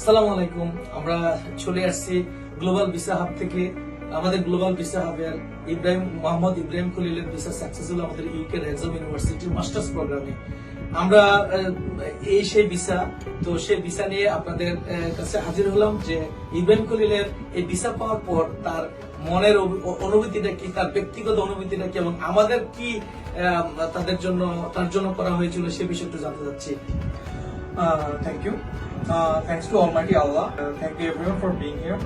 আসসালামু আলাইকুম। আমরা চলে আসছি গ্লোবাল ভিসা হাব থেকে। আমাদের গ্লোবাল ভিসা হাবের মোহাম্মদ ইব্রাহিম খলিলের ভিসা সাকসেস হলো আমাদের ইউকে এক্সাম ইউনিভার্সিটির মাস্টার্স প্রোগ্রামে। আমরা সেই ভিসা, তো সেই ভিসা নিয়ে আপনাদের কাছে হাজির হলাম যে ইব্রাহিম খলিলের এই ভিসা পাওয়ার পর তার মনের অনুভূতিটা কি, তার ব্যক্তিগত অনুভূতিটা কি এবং আমাদের কি তার জন্য করা হয়েছিল সে বিষয়টা জানতে চাচ্ছি। Thank you. Thanks to Almighty Allah. Thank you everyone for being here.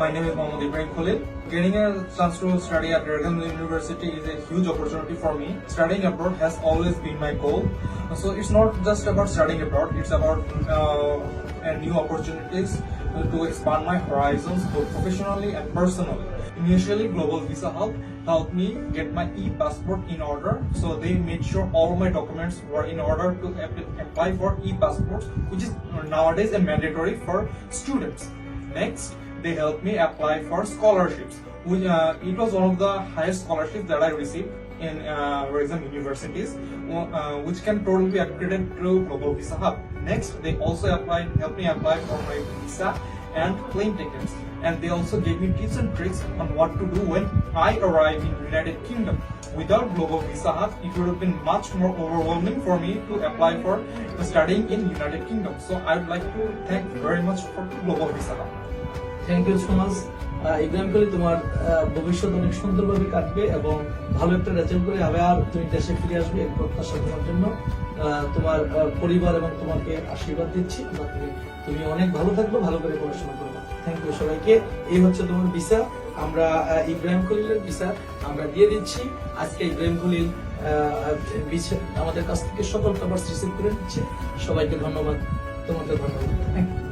My name is Mohammad Ibrahim Khalil. Getting a chance to study at Reagan University is a huge opportunity for me. Studying abroad has always been my goal. So it's not just about studying abroad, it's about new opportunities to expand my horizons both professionally and personally. Initially, Global Visa Hub helped me get my e-passport in order, so they made sure all my documents were in order to apply for e-passports, which is nowadays a mandatory for students. Next, they helped me apply for scholarships, which it was one of the highest scholarships that I received in exam universities, which can totally be upgraded through Global Visa Hub. Next, they also helped me apply for my visa and plane tickets, and they also gave me tips and tricks on what to do when I arrive in United Kingdom. Without Global Visa Hub, it would have been much more overwhelming for me to apply for studying in United Kingdom. So I would like to thank very much for Global Visa Hub. Thank you so much Ibrahim Khalil, তোমার ভবিষ্যৎ অনেক সুন্দরভাবে কাটবে এবং ভালো একটা result করে আবার তুমি দেশে ফিরে আসবে এই প্রত্যাশা তোমার জন্য। তোমার পরিবার এবং তোমাকে আশীর্বাদ দিচ্ছি। তুমি অনেক ভালো থাকবে, ভালো করে পড়াশোনা করবে। থ্যাংক ইউ সবাইকে। এই হচ্ছে তোমার ভিসা। আমরা ইব্রাহিম খলিলের ভিসা আমরা দিয়ে দিচ্ছি। আজকে ইব্রাহিম খলিল আমাদের কাছ থেকে সকল পেপারস রিসিভ করে নিচ্ছে। সবাইকে ধন্যবাদ, তোমাকে ধন্যবাদ। Thank you.